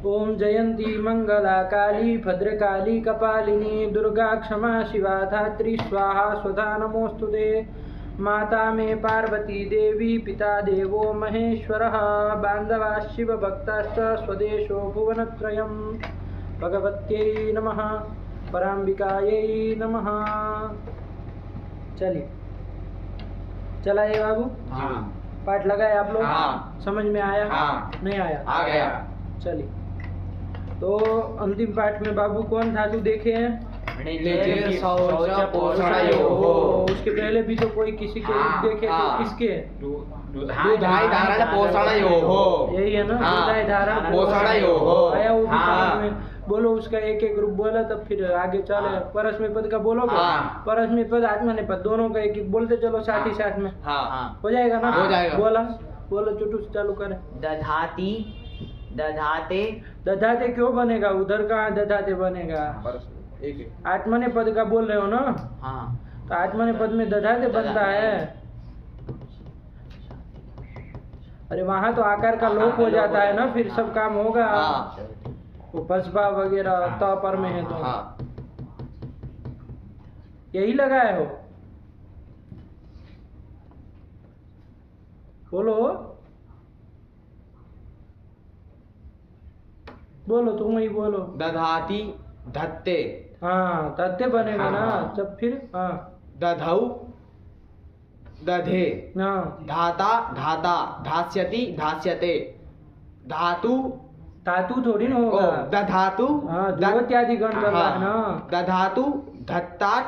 ओम जयंती मंगला काली भद्रकाली कपालिनी दुर्गा क्षमा शिवा धात्री स्वाहा स्वधा नमोस्तुते। माता में पार्वती देवी पिता देवो महेश्वरः बान्धवा शिव भक्ताश्च स्वदेशो भुवनत्रयम्। भगवत्यै नमः पराम्बिकायै नमः। चलिए चलाइए बाबू। हाँ। पाठ लगाए आप लोग? हाँ। समझ में आया? हाँ। नहीं आया? आ गया। चलिए तो अंतिम पाठ में बाबू कौन धातु देखे हैं? उसके पहले भी तो कोई किसी के देखे थे। किसके? दुधाई धारण पोषणयोः। यही है ना? हाँ। दुधाई धारण पोषणयोः। आया वो भी हाँ। समझ में। बोलो उसका एक एक रूप बोला तब फिर आगे चले। हाँ। परस्मै पद का बोलोगे? हाँ। परस्मै पद आत्मनेपद दोनों का एक एक बोलते चलो साथ ही साथ में। हाँ। हो जाएगा ना? हो जाएगा। बोला बोलो चुटू से चालू करें। दधाती दधाते। दधाते क्यों बनेगा? उधर कहाँ दधाते बनेगा? आत्मने पद का बोल रहे हो ना? हाँ। तो आत्मने पद में दधाते बनता है। अरे वहाँ तो आकार का लोप हो जाता है ना, फिर सब काम होगा। वो बसबा वगैरह त पर में है तो यही लगाए हो। बोलो बोलो तुम ही बोलो। दधाती धत्ते। हाँ धत्ते बनेगा ना। हाँ। जब फिर हाँ दधौ दधे। हाँ धाता धाता धास्यति धास्यते। धातु धातु थोड़ी ना होगा। दधातु। हाँ द्वितीयादि गण कर रहा है ना। दधातु धत्तात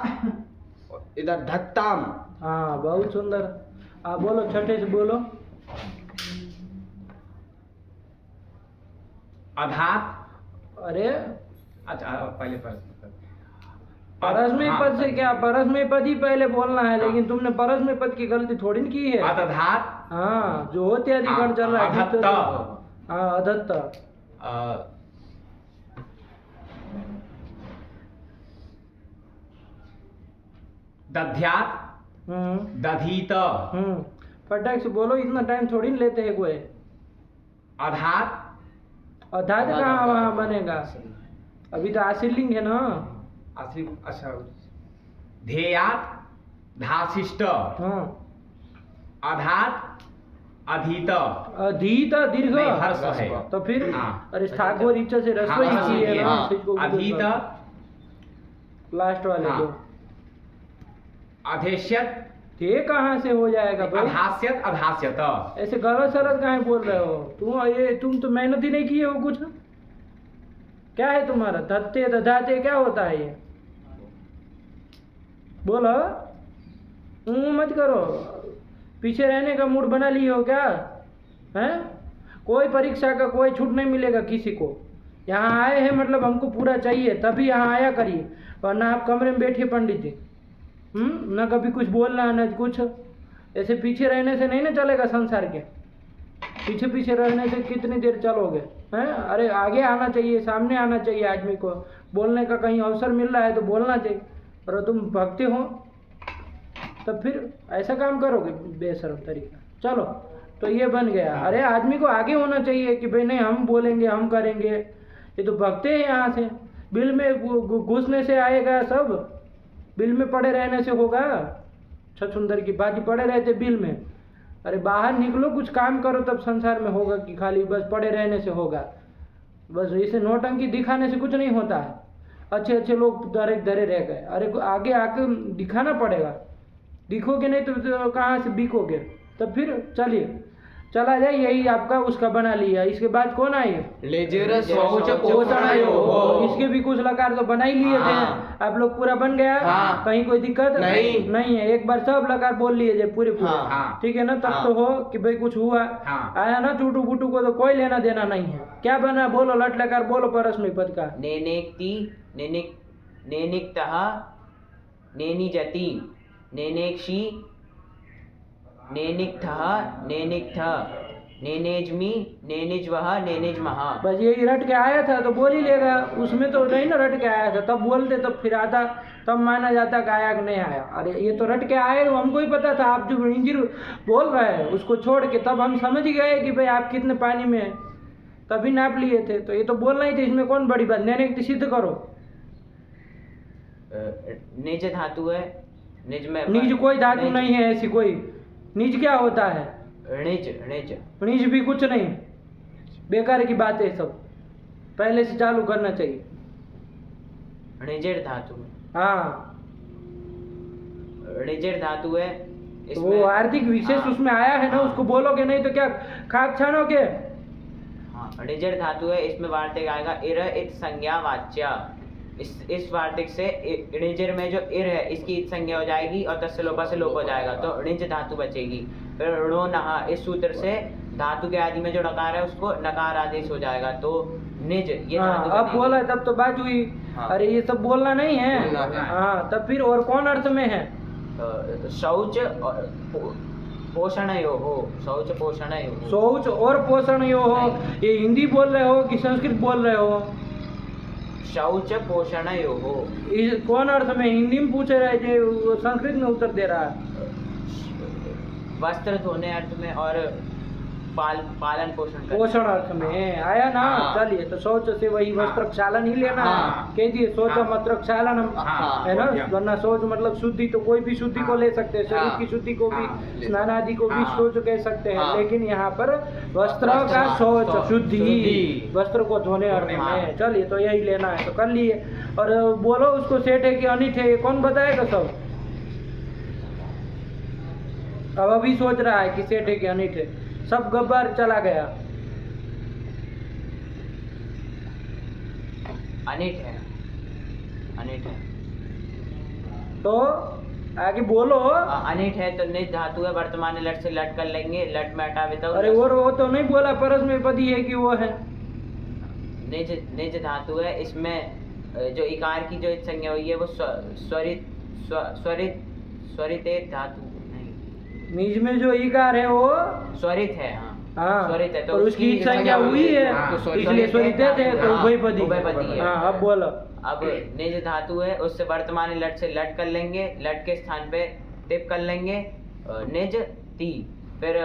इधर धत्ताम। हाँ बहुत सुंदर। आप बोलो छठे से बोलो। अधात। अरे अच्छा पहले परस्मै पद से क्या? परस्मै पद ही पहले बोलना है। लेकिन तुमने परस्मै पद की गलती थोड़ी न की है। अधात। हाँ जो होते अधिकरण चल रहा है। अधत्त। हाँ अधत्त। दध्यात। दधीत। फटाक से बोलो, इतना टाइम थोड़ी न लेते हैं कोई। अधात। अधात कहाँ वहाँ बनेगा? अभी तो आशीर्लिंग है ना। अच्छा धेयात धाशिष्ट। हाँ अधात अधीत। अधीत दीर्घ नहीं, हर्ष है। तो फिर हाँ। अरे ठाकुर इच्छा से रसोई की है ना। अधीत लास्ट वाले हाँ। दो अधेष्यत। ये कहाँ से हो जाएगा भाई? अधास्यत अधास्यत। ऐसे गलत सलत कहाँ बोल रहे हो? तुम तो मेहनत ही नहीं किए हो कुछ। क्या है तुम्हारा? धत्ते दधाते क्या होता है ये? बोलो। मत करो। पीछे रहने का मूड बना लिए हो क्या? हैं? कोई परीक्षा का कोई छूट नहीं मिलेगा किसी को। यहाँ आए हैं मतलब हमको पूरा चाहिए, तभी यहाँ आया करिए। वरना आप कमरे में बैठिए पंडित जी। न कभी कुछ बोलना न कुछ। ऐसे पीछे रहने से नहीं ना चलेगा संसार के। पीछे पीछे रहने से कितनी देर चलोगे? हैं? अरे आगे आना चाहिए, सामने आना चाहिए आदमी को। बोलने का कहीं अवसर मिल रहा है तो बोलना चाहिए। और तुम भक्ति हो तब फिर ऐसा काम करोगे बेशर्म तरीका। चलो तो ये बन गया। अरे आदमी को आगे होना चाहिए कि भाई नहीं हम बोलेंगे हम करेंगे। ये तो भक्ति है। यहाँ से बिल में घुसने से आएगा सब? बिल में पड़े रहने से होगा? छछुंदर की बात पड़े रहते बिल में। अरे बाहर निकलो, कुछ काम करो तब संसार में होगा कि खाली बस पड़े रहने से होगा। बस इसे नौटंकी दिखाने से कुछ नहीं होता है। अच्छे अच्छे लोग धरे धरे रह गए। अरे आगे आके दिखाना पड़ेगा। दिखोगे नहीं तो कहाँ से बिकोगे? तब फिर चलिए चला जाए। यही आपका उसका बना लिया। इसके बाद कौन आए? इसके भी कुछ लकार तो बना ही लिए थे। आप लोग पूरा बन गया? हाँ। कहीं कोई दिक्कत नहीं है? एक बार सब लकार बोल लिए थे पूरे पूरे। हाँ। ठीक है ना? तब तो हो कि भाई कुछ हुआ। हाँ। आया ना टूटू बूटू को तो कोई लेना देना नहीं है। क्या बना? बोलो लट लकार बोलो परस्मै पद का। नेनेक्ति नेनिक्तः नेनिजति नेनेक्षि नेनिक्थः नेनिक्थ नेनेज्मि नेनिज्वः नेनिज्मः। बस यही रट के आया था तो बोल ही लेगा। उसमें तो नहीं ना रट के आया था, तब बोलते तब फिर आता, तब माना जाता कि आया कि नहीं आया। अरे ये तो रट के आए, हमको ही पता था। आप जो इंजीर बोल रहे हैं उसको छोड़ के तब हम समझ गए कि भाई आप कितने पानी में हैं। तभी नाप लिए थे, तो ये तो बोलना ही थे, इसमें कौन बड़ी बात। नैनिक सिद्ध करो। निज धातु है, निज में निज कोई धातु निज- नहीं है ऐसी कोई। निज क्या होता है? निज निज निज भी कुछ नहीं, बेकार की बात है सब, पहले से चालू करना चाहिए। निजेर धातु है, हाँ, निजेर धातु है तो इसमें। वो आर्थिक विशेष हाँ, उसमें आया है ना, हाँ, उसको बोलोगे नहीं तो क्या खाक छानोगे? हाँ, निजेर धातु है, इसमें वार्तिक आएगा इर इत संज्ञा वाच्या। इस वार्तिक से निजेर में जो इर है इसकी इत संज्ञा हो जाएगी और तस्य लोपा से लोप हो जाएगा, तो निज धातु बचेगी। फिर णो नहा, इस सूत्र से धातु के आदि में जो नकार है उसको नकार आदेश हो जाएगा, तो निज ये हाँ, धातु अब बनेगी। बोला तब तो बात हुई। हाँ। अरे ये सब बोलना नहीं है। बोलना है। हाँ, तब फिर और कौन अर्थ में है? शौच और पोषण यो हो, शौच पोषण यो हो। शौच और पोषण यो हो, ये हिंदी बोल रहे हो कि संस्कृत बोल रहे हो? शौच पोषण यो हो, इस कौन अर्थ में? हिंदी में पूछ रहे थे, वो संस्कृत में उत्तर दे रहा है। वस्त्र धोने अर्थ में और पालन पोषण करने। पोषण अर्थ में आया ना। हाँ। चलिए, तो शौच से वही हाँ। वस्त्र क्षालन ही लेना है। हाँ। कह दिए शौच हाँ। वस्त्र क्षालन हाँ, है ना, हो गया। वरना शौच मतलब शुद्धि, तो कोई भी शुद्धि को हाँ। ले सकते हैं, शरीर हाँ। की शुद्धि को भी, हाँ, ले स्नान आदि को भी हाँ। शौच कह सकते हैं। हाँ। लेकिन यहाँ पर वस्त्र का वस्त्र, शौच, शौच, शुद्धि, शुद्धि। वस्त्र को धोने अर्थ धोने, में। हाँ। चलिए, तो यही लेना है, तो कर लिए। और बोलो उसको सेठ है कि अनिठ है, ये कौन बताएगा सब? अब अभी सोच रहा है कि सेठ है कि अनिठ है, सब गब्बर चला गया। अनिट है, अनिट है। तो आगे बोलो। अनिट है तो निज धातु है, वर्तमान लट से लट कर लेंगे, लट में हटा विता। अरे वो तो नहीं बोला, परस में पदी है कि वो है। निज निज धातु है, इसमें जो इकार की जो संज्ञा हुई है वो स्वरित स्वरित एक धातु नहीं, निज में जो इकार है वो स्वरित है। हाँ, हाँ, स्वरित है, तो और उसकी उसकी संज्ञा हुई है, हाँ, तो स्वरित इसलिए स्वरित थे, तो हाँ, उभयपदी। उभयपदी है। हाँ, अब बोलो। अब निज धातु है, उससे वर्तमान लट से लट कर लेंगे, लट के स्थान पे टिप कर लेंगे, निज ती। फिर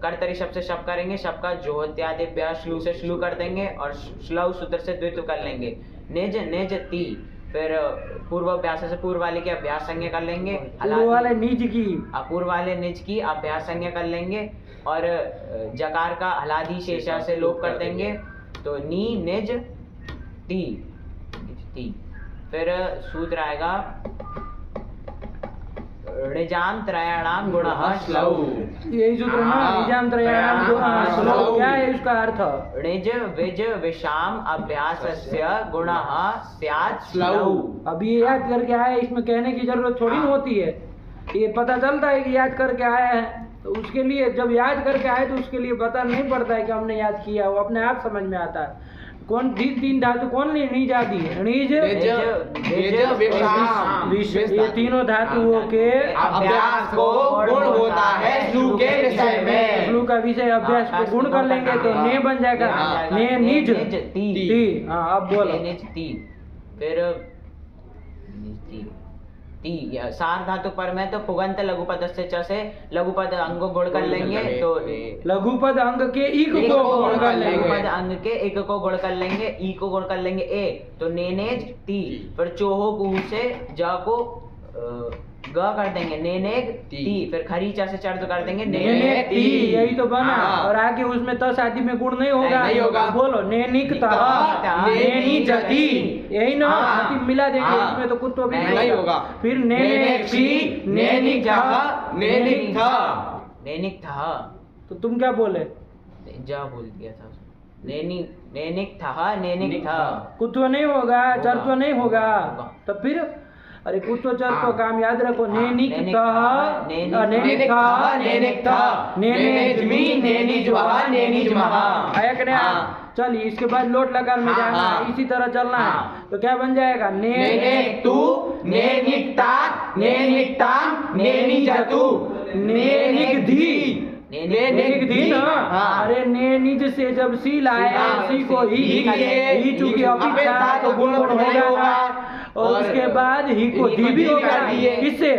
कर्तरी शब्द से शब करेंगे, शब का जो इत्यादि अभ्यास श्लू से श्लू कर देंगे और श्लव सूत्र से द्वित्व कर लेंगे, निज निज ती। फिर पूर्व अभ्यास से पूर्व वाले की अभ्यास संज्ञा कर लेंगे, पूर्व वाले निज की, अपूर्व वाले निज की अभ्यास संज्ञा कर लेंगे और जकार का हलादी शेषा से लोप कर देंगे, तो नी निज ती ती। फिर सूत्र आएगा निजाम त्रयाणाम गुणः श्लौ। यही सूत्र ना, हाँ, निजाम त्रयाणाम गुणः श्लौ। क्या है इसका अर्थ? निज विज विषाम अभ्यासस्य गुणः स्यात् श्लौ। अब ये याद करके आया, इसमें कहने की जरूरत थोड़ी ना होती है, ये पता चलता है कि याद करके आया है। तो उसके लिए जब याद करके आए तो उसके लिए पता नहीं पड़ता है कि हमने याद किया, वो अपने आप समझ में आता है। कौन तीन धातु कौन नहीं जाती है? निज ये तीनों धातुओं के अभ्यास को गुण होता है श्लू के विषय में। श्लू का विषय अभ्यास को गुण कर लेंगे तो ने बन जाएगा, ने निज ती। हाँ, अब बोलो। निज ती। फिर ती सार धातु पर में तो पुगंत लघुपद से च से लघुपद अंग को गुण कर लेंगे, तो लघुपद अंग के इक को गुण कर लेंगे। लघुपद अंग के एक को गुण कर लेंगे, ई को गुण कर लेंगे ए, तो नेनेज ती। फिर चोहो कू से ज को ग कर देंगे, नेनेग ती। फिर खरीचा से चर्द कर देंगे, नेने ती। यही तो बना। हाँ। और आगे उसमें तस आदि में गुण नहीं होगा। नहीं होगा। बोलो नेनिक तह नेनी जति, यही ना, हाँ। जति मिला देंगे, हाँ। इसमें तो कुछ तो भी नहीं होगा। फिर नेने सी नेनिक था नेनिक था। नैनिक था, तो तुम क्या बोले? जा बोल दिया था। नैनिक था, नैनिक था। कुत्व नहीं होगा, होगा। चरत्व नहीं होगा। होगा। तब फिर अरे कुत्व चरत्व हाँ। काम याद रखो। हाँ, नेनिक नैनिक तह था, नेनिक था नेनिक था, नेनेज्मी, नेनिज्वः, नेनिज्मः। आया कि नहीं? हाँ। चलिए, इसके बाद लोट लकार में हाँ, जाना है, हाँ। इसी तरह चलना है। हाँ। तो क्या बन जाएगा? नेनेक्तु, नेनिक्ता, नेनिक्ताम, नेनिजतु, नेनिग्धि। नेनिक धी ना। हाँ। अरे नेनिज से जब सी लाए, हाँ, सी को ही ही ही लिए, चूंकि ही अभी था तो गुण गुण हो नहीं जाएगा। होगा। और उसके बाद ही को धी भी होगा। किससे?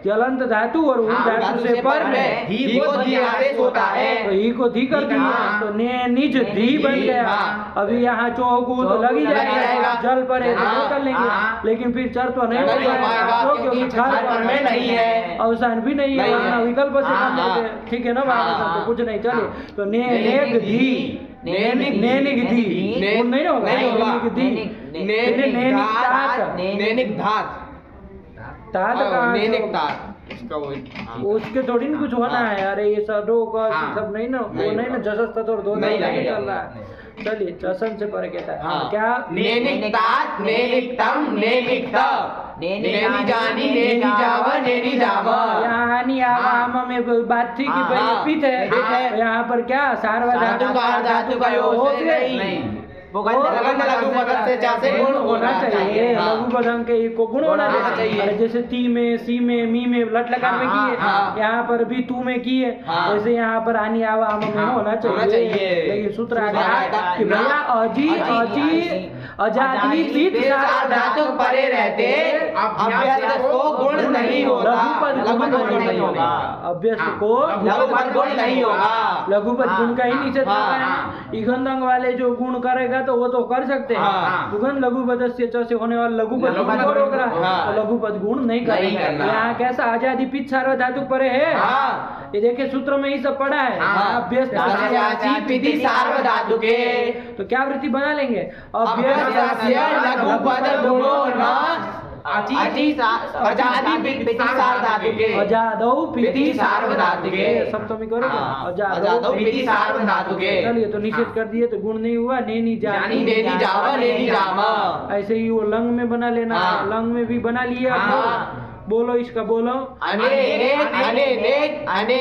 जलंत धातु और ऊ धातु से पर में ही को धी आदेश होता है। तो ही को धी कर दिया तो ने निज धी बन गया। अभी यहाँ चौगु तो लग ही जाएगा, जल पर है तो कर लेंगे, लेकिन फिर चर तो नहीं हो पाएगा क्योंकि घर पर में नहीं है, अवसान भी नहीं है, वरना विकल्प से कर लेते। ठीक है ना बाबा, तो कुछ नहीं चले। तो ने नेग धी नैनिक धी नहीं होगा, नैनिक धी नैनिक धात तात कहाँ नैनिक तात उसका वो उसके थोड़ी ना कुछ होना है। अरे ये सडो का सब नहीं ना, वो नहीं ना जसस तत्व और दो नहीं चल रहा है। चलिए चसन से पर कहता है क्या? नैनिक तात नैनिक तम नैनिक त नैनी जानी नैनी जावा नैनी जावा। यहाँ आनी आवा में बात थी कि पहले पित है, यहाँ पर क्या सार्वधातु का योग से नहीं, लघु पद से चा से गुण होना चाहिए। लघु पद अंक को गुण होना चाहिए। अरे जैसे ती में, सी में, मी में, लट लकार में किए, यहाँ पर भी तू में किए, वैसे यहाँ पर आनी आवा आम में होना चाहिए। लेकिन सूत्र आ गया कि भैया अजी अजी अजादी पित धातु परे रहते अभ्यस्त को गुण नहीं होगा। लघु पद गुण नहीं होगा, अभ्यस्त को लघु पद गुण नहीं होगा। लघु पद गुण का ही निषेध होता है। इगंध अंग वाले जो गुण करेगा तो वो तो कर सकते हैं। उगंध लघु पद से होने वाला लघु पद गुण को रोक रहा है, लघु पद गुण नहीं करेगा। यहाँ कैसा आजादी पित सार्वधातु परे है, ये देखिए सूत्र में ही सब पढ़ा है। अभ्यस्त सार्वधातु के तो क्या वृत्ति बना लेंगे? अभ्यस्त लघु पद गुणो न अजादी पिति सार्वधातु के अजादौ पिति सार्वधातु के सप्तमी करोगे अजादौ पिति सार्वधातु के। चलिए तो निषेध कर दिए तो गुण नहीं हुआ। नैनी जानी नैनी जावा नैनी जामा। ऐसे ही वो लंग में बना लेना, लंग में भी बना लिया। बोलो इसका बोलो। अने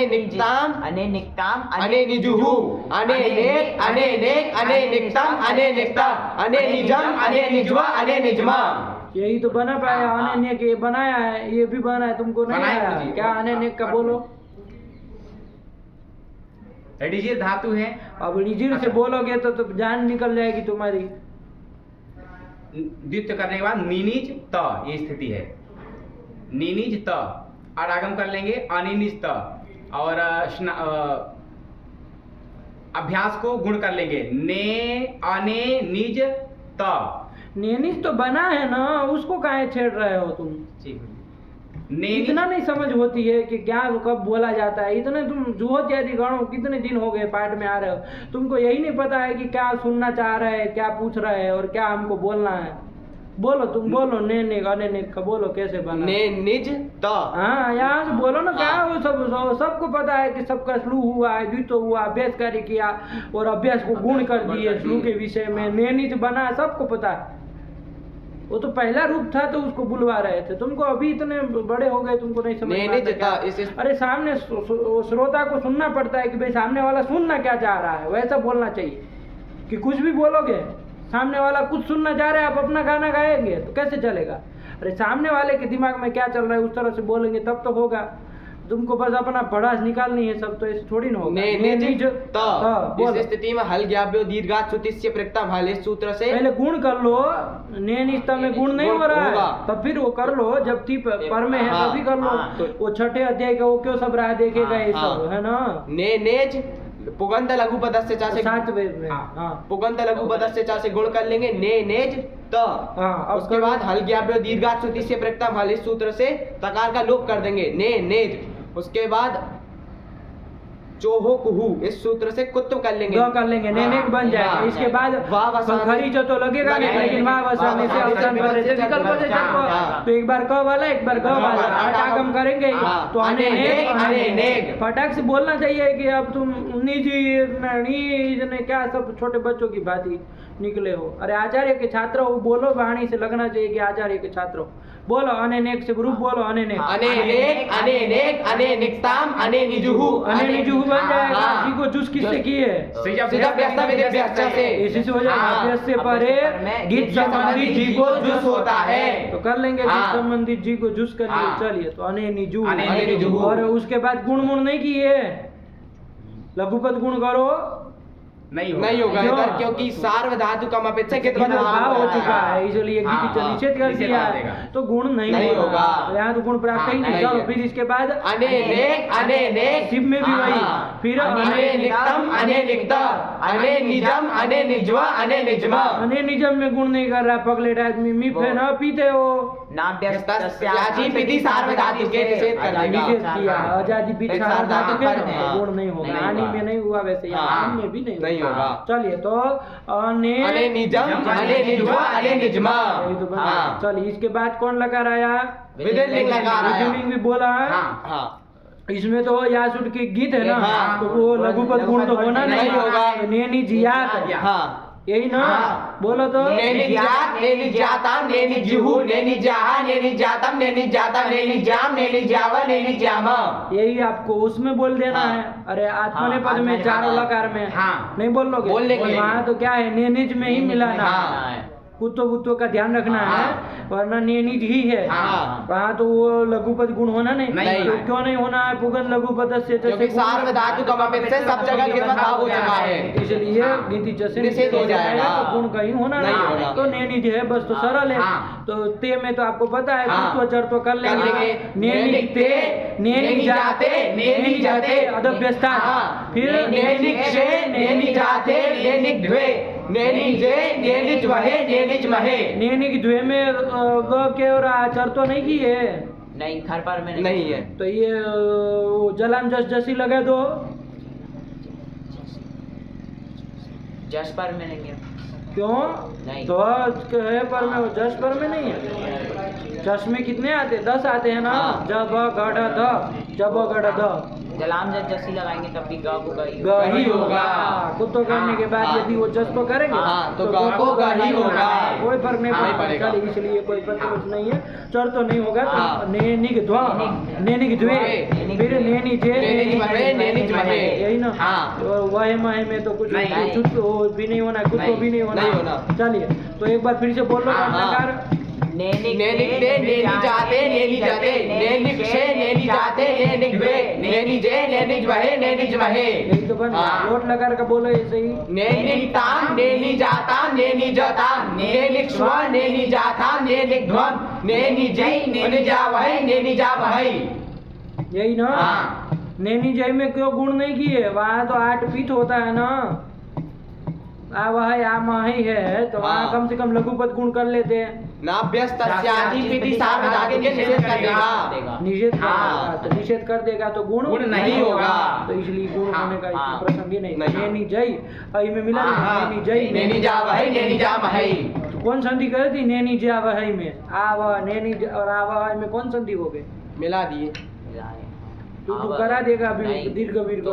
निक्ताम अने निक्ताम अने निजुहु अने नेक अने नेक अने निक्ताम अने निक्ताम अने निजम अने निजवा अने निजमा। यही तो बना पाया। अने नेक ये बनाया है, ये भी बना है, तुमको नहीं आया क्या? अने नेक का बोलो। ऋजिर धातु है। अब ऋजिर से बोलोगे तो जान निकल जाएगी तुम्हारी। द्वित्व करने के बाद नीनिज त ये स्थिति है। नीनिज त और आगम कर लेंगे अनिनिज त और अभ्यास को गुण कर लेंगे ने अने निज त। नेनिज तो बना है ना, उसको काहे छेड़ रहे हो तुम? इतना नहीं समझ होती है कि क्या कब बोला जाता है। इतने तुम जुहोत आदि गणों कितने दिन हो गए पाठ में आ रहे हो, तुमको यही नहीं पता है कि क्या सुनना चाह रहे हैं, क्या पूछ रहे हैं और क्या हमको बोलना है। बोलो तुम बोलो। ने ने का बोलो कैसे बना? ने निज त। हाँ यहाँ से बोलो ना। क्या वो सबको पता है कि सबका श्लू हुआ है, द्वित्व हुआ, अभ्यास कार्य किया और अभ्यास को गुण कर दिए श्लू के विषय में। ने निज बना सबको पता है। वो तो पहला रूप था तो उसको बुलवा रहे थे। तुमको अभी इतने बड़े हो गए, तुमको नहीं समझ में आता। अरे सामने श्रोता को सुनना पड़ता है कि भाई सामने वाला सुनना क्या चाह रहा है, वैसा बोलना चाहिए। कि कुछ भी बोलोगे, सामने वाला कुछ सुनना चाह रहा है, आप अपना गाना गाएंगे तो कैसे चलेगा? अरे सामने वाले के दिमाग में क्या चल रहा है उस तरह से बोलेंगे तब तो होगा। तुमको बस अपना भड़ास निकालनी है, सब तो ऐसे थोड़ी ना होगा। इस स्थिति में हल ज्ञाव्यो दीर्घात श्रुतिस्य प्रक्तम हल इस सूत्र से पहले गुण कर लो। नेनिष्ठा में गुण नहीं हो रहा है तब फिर वो कर लो। जब ती पर में है तभी कर लो। वो छठे अध्याय का वो क्यों सब राह देखेगा ये सब, है ना? नेज पुगंत लघु पदस्य चा से सातवें में पुगंत लघु पदस्य चा से गुण कर लेंगे ने नेज त। उसके बाद हल ज्ञाव्यो दीर्घात श्रुति से प्रक्तम हल इस सूत्र से तकार का लोप कर देंगे ने नेज। उसके बाद चोहो कुहू इस सूत्र से कुत्व कर लेंगे, कर लेंगे, नेनेक बन जाएगा। इसके बाद खरीचो तो लगेगा नहीं, लेकिन वाह वसाने से अवसान पर रहते विकल्प से चलो। तो एक बार क वाला एक बार ग वाला आगम करेंगे तो अने नेक फटाक से बोलना चाहिए कि अब तुम निजी क्या सब छोटे बच्चों की भांति निकले हो। अरे आचार्य के छात्र हो, बोलो वाणी से लगना चाहिए कि आचार्य के छात्र हो। बोलो अने नेक से ग्रुप बोलो। अने नेक अने निक्ताम अने निजुहु बन जाएगा। जी को जुस किससे की है? इसी से हो जाएगा। अभ्यास से परे गीत संबंधित जी को जुस होता है तो कर लेंगे। गीत संबंधित जी को जुस कर लिए। चलिए तो अने निजुहु। और उसके बाद गुण मुण नहीं किए, लघुपद गुण करो। नहीं होगा क्यों? इधर, क्योंकि सार्वधातुकम अपेक्षाकृत भाव हो चुका हाँ, है, इसलिए हाँ, गीति हाँ, निषेध कर निषेध दिया कर है, देगा। तो गुण नहीं नहीं होगा। होगा। यहाँ तो गुण प्राप्त ही नहीं। नहीं चलो है। फिर इसके बाद अनेनेक अनेनेक शिव में भी वही, हाँ, फिर अनेनिकतम अनेनिकत अनेनिजम अनेनिज्व अनेनिज्म अनेनिजम में गुण नहीं कर रहा पगलेट आदमी। मिफ है ना, पीते हो तस्याचि पिति सार्वधातुके निषेध कर देगा। निषेध किया, आजादी पीठ एक सार्वधातुक है सार्वधातुक ना, हाँ। तो गुण नहीं होगा। नहीं आनी होगा। में नहीं हुआ वैसे, यहाँ हाँ। आनी में भी नहीं नहीं होगा। होगा। चलिए तो अनेनिजम अनेनिज्व अनेनिज्म यही तो बना। हाँ। चलिए इसके बाद कौन लगा रहा है? विधिलिंग लगा रहा है। विधिलिंग भी बोला है। हाँ। हाँ इसमें तो यासुट की गीत है ना, हाँ। तो वो लघुपद गुण तो होना नहीं होगा। नैनी जियात, हाँ यही ना? हाँ। बोलो तो। नेनिजात नेनिजाताम नेनिजिहु नेनिजाहा नेनिजातम नेनिजातम नेनिजाम नेनिजावा नेनिजामा यही आपको उसमें बोल देना हाँ। है। अरे आत्मने हाँ, पद में आत्मने चारों पद। लकार में हाँ। नहीं बोल लोगे? बोल लेंगे। वहाँ तो क्या है, नेनिज में ही मिलाना हाँ। है। कुत्तों बुत्तों का ध्यान रखना हाँ। है, वरना नेनिज ही है। हाँ। वहाँ तो वो लघुपद गुण होना नहीं। नहीं। तो क्यों नहीं होना है? पुगन लघुपद से क्योंकि सार्वधातुकम अपेक्षा सब जगह कितना भाव हो चुका है, इसलिए गिनती जैसे निषेध हो जाएगा। तो गुण कहीं होना नहीं नहीं। होगा। तो नेनिज है बस, तो सरल है। हाँ। तो ते में तो आपको पता है, हाँ। कुत्तो चर तो कर लेंगे। नेनिक ते नेनिक जाते नेनिक जाते अदभ्यस्ता। हाँ। फिर नेनिक से नेनिक जाते नेनिक द्वे नेनिक जे नेनिक वहे नेनिक महे नेनिक द्वे में ग के और आचर तो नहीं की है। नहीं घर पर में नहीं है। तो ये वो जलाम जस जसी लगा दो। जस पर में नहीं है। क्यों? नहीं। तो है पर में, वो जस पर में नहीं है। जस में कितने आते? 10 आते हैं ना। हाँ। जब गढ़ ध, जब गढ़ ध, जलाम जब जसी लगाएंगे तब भी ग को गई ग ही होगा। होगा। कुत्तो करने के बाद हाँ। यदि वो जस तो करेंगे हाँ, तो ग को ग ही होगा। कोई फर्क नहीं हाँ, पड़ेगा। पड़ेगा। इसलिए कोई प्रतिबद्ध नहीं है। चर तो नहीं होगा। हाँ। तो नेनिक ध्वा नेनिक द्वे, फिर नेनी जे नेनिक महे नेनिक महे यही ना। हाँ। तो वह महे में तो कुछ नहीं। चुत भी नहीं होना, कुत्तो भी नहीं होना। नहीं होना। चलिए तो एक बार फिर से बोल लो। हाँ। प्रकार नेनिक नेनिक ते नेनि जाते नेनि जाते नेनिक से नेनि जाते नेनिक द्वे नेनि जे नेनिक वहे नेनिक महे यही तो बन हाँ। लोट लगा के बोलो ऐसे ही। नेनिक ताम नेनि जाताम नेनि जताम नेनिक स्व नेनि जाताम नेनिक ध्वम नेनि जय नेनि जावहै नेनि जावहै यही ना। हाँ। नैनी जय में क्यों गुण नहीं किए? वहाँ तो 8 पीठ होता है ना। आ वह आ माही है, तो वहाँ हाँ। कम से कम लघुपद गुण कर लेते हैं। नाभ्यस्तस्यादि पिति सार्वधातुके निषेध कर देगा। निषेध कर हाँ। देगा, तो निषेध कर देगा तो गुण गुण नहीं होगा। तो इसलिए गुण हाँ, होने का हाँ। इसमें प्रसंग ही नहीं। नहीं। नैनी जय अई में मिला ना, हाँ। नैनी जय नेनि जावहै नेनि जामहै तो कौन संधि कर दी? नैनी जा वही में आ वह नैनी और आ वह में कौन संधि हो गए? मिला दिए। तू करा देगा अभी नहीं। दीर्घ वीर्घ तो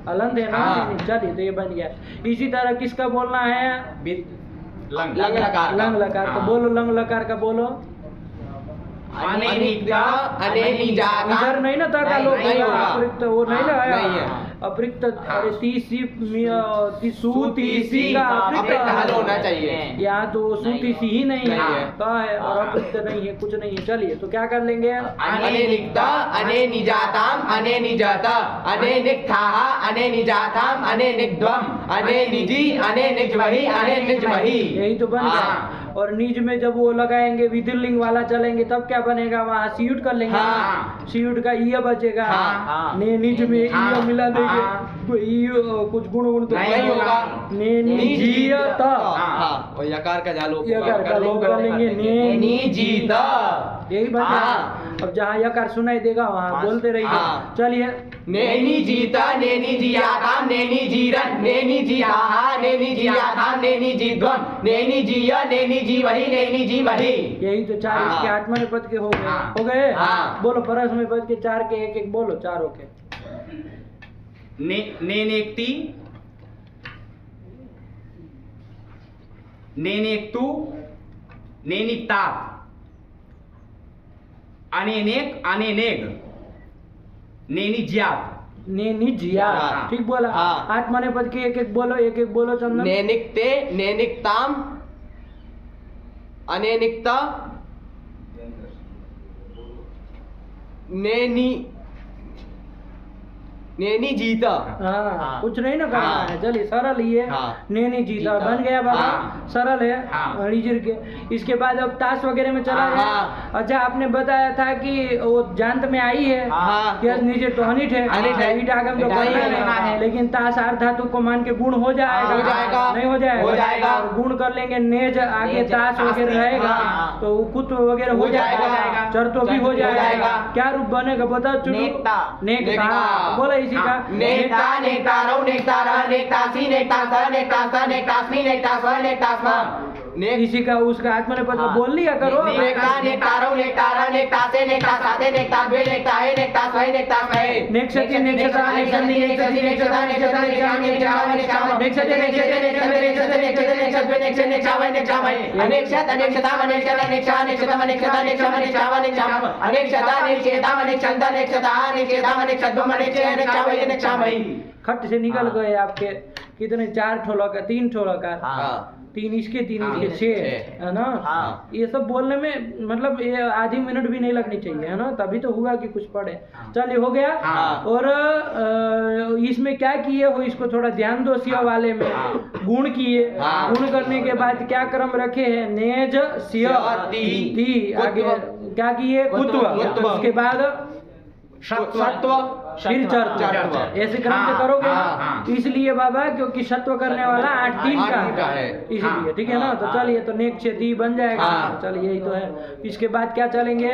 अलंत है ना। हाँ। चलिए तो ये बन गया। इसी तरह किसका बोलना है? लंग लंग लकार। लंग लकार। तो हाँ। बोलो लंग लकार का बोलो। अनेनिकता अनेनिजाता इधर नहीं ना था लोग नहीं होगा। अपरिक्त वो नहीं लगाया। नहीं है। अपरिक्त अरे तीसी तीसू तीसी तीसी का अपरिक्त हल अपरिक्त होना चाहिए। यहाँ तो सू तीसी ही नहीं नहीं है, है। कहा है और अपरिक्त नहीं है, कुछ नहीं है। चलिए तो क्या कर लेंगे? अनेनिकता अनेनिजाताम अनेनिजाता अनेनिक्थाः अनेनिजाताम अनेनिक्ध्वम अनेनिजी अनेनिज्वहि अनेनिज्वहि यही तो बन गया। हाँ। और निज में जब वो लगाएंगे विधिलिंग वाला चलेंगे तब क्या बनेगा? वहाँ सीयुट कर लेंगे। हाँ। सीयुट का ईय बचेगा। हाँ। ने निज में ईय हाँ। मिला देंगे। हाँ। तो ईय कुछ गुण गुण तो नहीं होगा। ने निजीयत हाँ। और यकार का जालो यकार का लोग कर लेंगे। ने निजीत यही बन गया। हाँ। अब जहाँ यकार सुनाई देगा वहाँ बोलते रहिए। हाँ। चलिए नेनि जीता नेनि जियाताम नेनि जीरन नेनि जियाहा नेनि जियाताम नेनि जीध्वम नेनि जिया नेनि जीवहि नेनि जीवहि यही तो 4 हाँ। इसके आठवें पद के हो गए। हाँ। हो गए। हाँ। बोलो परसवें पद के 4 के एक एक बोलो चारों के। नेनेक्ति नेनेक्तु नेनिक्ता अनेनेक अनेनेग नेनिज्यात नेनिजिया। हाँ। ठीक बोला। हाँ। आठवाने पद के एक एक बोलो चंदन। नेनिक्ते नेनिक्ताम अनेनिक्ता नेनि नेनी जीता। हाँ कुछ नहीं ना करना हाँ। है, चलिए सरल ही है। हाँ। नेनी जीता बन गया बाबा। हाँ। सरल है। हाँ। लीजिए के इसके बाद अब ताश वगैरह में चला हाँ। जाए। अच्छा आपने बताया था कि वो जानत में आई है हाँ। कि नीचे तो अनिट है। अनिट है। ईट आगम तो नहीं करना करना है, है। लेकिन ताश आर धातु को मान के गुण हो जाएगा। हो जाएगा। नहीं हो जाएगा। हो जाएगा। और गुण कर लेंगे नेज आगे नेज, ताश वगैरह रहेगा हाँ। तो कुत्व वगैरह हो हो जाएगा। जाएगा। चर तो भी हो जाएगा। जाएगा। क्या रूप बनेगा बताओ चुटू। नेकता। नेकता बोला इसी का। नेकता नेकता रौ नेकता र नेकता सी नेकता स नेकता स नेकता स्मी नेकता स्व नेकता स्म। इसी का उसका आत्मने पत्र हाँ। बोल लिया करो। नेकता नेकता रौ नेकता र नेकता से नेकता साथे नेकता द्वे नेकता हे नेकता स्वै नेकता स्वै। नेक्षति नेक्षता नेक्षति नेक्षति नेक्षता नेक्षता नेक्षामि नेक्षामि नेक्षामि नेक्षति नेक्षति नेक्षति नेक्षति नेक्षति नेक्षति नेक्षति नेक्षामि नेक्षामि अनेक्षत अनेक्षताम अनेक्षत अनेक्षा अनेक्षतम अनेक्षता नेक्षामि नेक्षामि नेक्षामि अनेक्षता नेक्षेताम अनेक्षन्त अनेक्षता अनेक्षेताम अनेक्षद्वम अनेक्षे नेक्षामि नेक्षामि। खट से निकल गए आपके कितने 4 ठोला का 3 ठोला का। हाँ। 3 इसके 3 हाँ, इसके 6 है ना। हाँ। ये सब बोलने में मतलब ये आधी मिनट भी नहीं लगनी चाहिए है ना, तभी तो हुआ कि कुछ पढ़े। चलिए हो गया। हाँ। और इसमें क्या किए हो इसको थोड़ा ध्यान दो। सिया वाले में गुण किए। हाँ। गुण करने के बाद क्या क्रम रखे हैं नेज सिया ती, ती आगे कुत्व। क्या किए कुत्व। कुत्व। उसके बाद सत्व फिर चर्च चर्च। ऐसे क्रम से हाँ, करोगे हाँ, ना। हाँ। इसलिए बाबा क्योंकि सत्व करने वाला 8-3 8 का का है। इसलिए हाँ, ठीक है ना। तो चलिए तो नेक क्षेत्री बन जाएगा। हाँ। चलिए यही तो है। इसके बाद क्या चलेंगे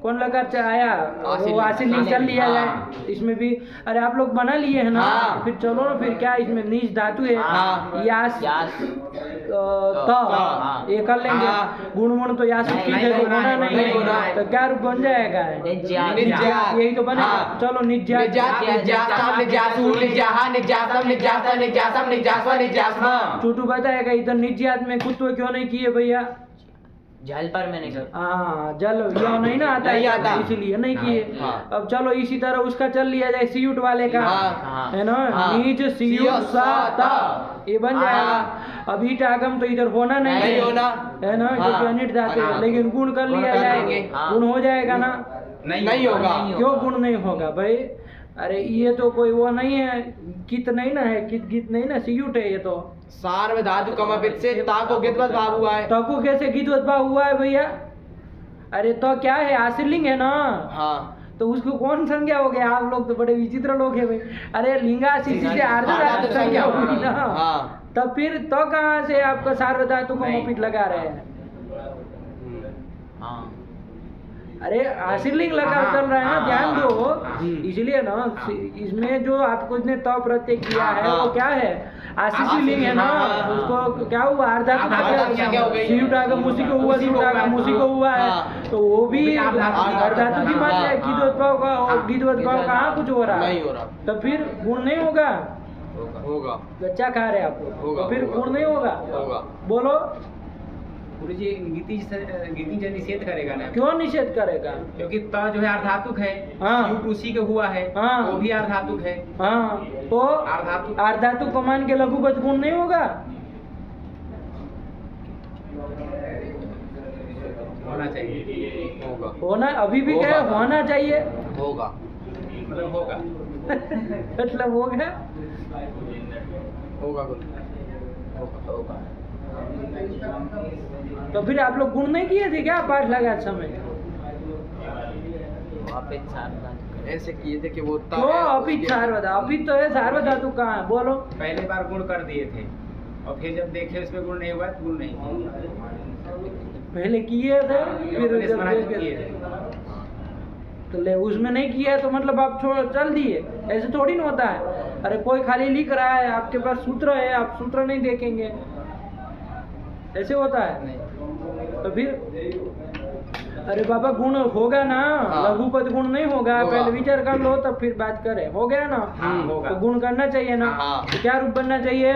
कौन लगा आया वो आसिल लिंग चल लिया हाँ। जाए। इसमें भी अरे आप लोग बना लिए है ना। हाँ। फिर चलो ना फिर क्या इसमें नीच धातु है। हाँ। यास यास। त ये कर लेंगे। हाँ। गुण गुण तो यास की नहीं है तो होना होना है, नहीं नहीं होना है है। तो क्या रूप बन जाएगा। निज्यात। निज्यात। यही तो बनेगा। हाँ। चलो निज्यात निज्यात निज्याताम निज्यासु निज्याहा निज्यासम निज्यासा निज्यासम निज्यास्व निज्यास्म। छोटू बताएगा इधर निज्यात में कुत्व क्यों नहीं किए भैया। झल पर मैंने कर। हाँ जल यह नहीं ना आता नहीं आता। इसीलिए नहीं किए। हाँ। अब चलो इसी तरह उसका चल लिया जाए सीयूट वाले का हाँ। है ना। हाँ। नीच सीयूट सा ता ये बन हाँ। जाएगा। अब ईट आगम तो इधर होना नहीं नहीं है होना। है ना हाँ। क्योंकि अनिट धातु है। हाँ। लेकिन गुण कर लिया कर जाए लेंगे। गुण हो जाएगा ना। नहीं होगा। क्यों गुण नहीं होगा भाई। अरे ये तो कोई वो नहीं है कित नहीं ना है कित गीत नहीं ना सीयूट है ये तो। सार्व धातु कमपित से ता को गितवत भाव हुआ है। तको कैसे गीत वत्पा हुआ है भैया। अरे तो क्या है आशीर्लिंग है ना। हाँ। तो उसको कौन संज्ञा हो गया। आप लोग तो बड़े विचित्र लोग हैं भाई। अरे लिंगा सिद्धि से आर्ध धातु संज्ञा हुई ना। हाँ। तब फिर तो कहाँ से आपका सार्व धातु को नहीं। मोपित लगा रहे हैं। हाँ। अरे आशीर्लिंग लगा हाँ, चल रहा है ना हाँ, ध्यान हाँ, दो। हाँ। इसलिए ना इसमें जो आपको इसने त प्रत्यय किया है हाँ। वो क्या है आशीर्लिंग है ना। हाँ। उसको क्या हुआ आर्धातु आर्धातु संज्ञा हो गई। सीयुटागम उसी को हुआ सीयुटागम उसी को हुआ है। हाँ। तो वो भी भी आर्धातु की मात्रा है। हाँ। गीतवत्भाव का और हाँ। गीतवत्भाव कहाँ कुछ हो रहा है। नहीं हो रहा। तो फिर गुण नहीं होगा। होगा। बच्चा खा रहे आप लोग होगा, तो फिर होगा। गुण नहीं होगा। होगा। बोलो गुरु जी गीति जो निषेध करेगा ना क्यों निषेध करेगा। क्योंकि त जो है अर्धातुक है। हाँ। युग उसी का हुआ है। हाँ। वो भी अर्धातुक है। हाँ तो अर्धातु। आर्धातु को मान के लघुपद गुण नहीं होगा। होना चाहिए। होगा। होना अभी भी क्या है, होगा। होना चाहिए होगा। मतलब होगा। मतलब हो गया। होगा। होगा। तो फिर आप लोग गुण नहीं किए थे क्या पाठ लगा समय। वापिस सार्वधातुक। ऐसे किए थे कि वो ता क्यों है, अभी उसके- सार्वधा अभी तो है सार्वधातु कहाँ है बोलो। पहले बार गुण कर दिए थे और फिर जब देखे उसमें गुण नहीं हुआ तो गुण नहीं हुआ। पहले किए थे फिर अपने जब स्मरण देखे किए थे। तो ले उसमें नहीं किया तो मतलब आप छोड़ चल दिए। ऐसे थोड़ी ना होता है। अरे कोई खाली लिख रहा है आपके पास सूत्र है आप सूत्र नहीं देखेंगे ऐसे होता है। तो फिर अरे बाबा गुण होगा ना। हाँ। लघुपद गुण नहीं होगा होगा। पहले विचार कर लो तब फिर बात करें। हो गया ना। हाँ, होगा। तो गुण करना चाहिए ना। हाँ। तो क्या रूप बनना चाहिए।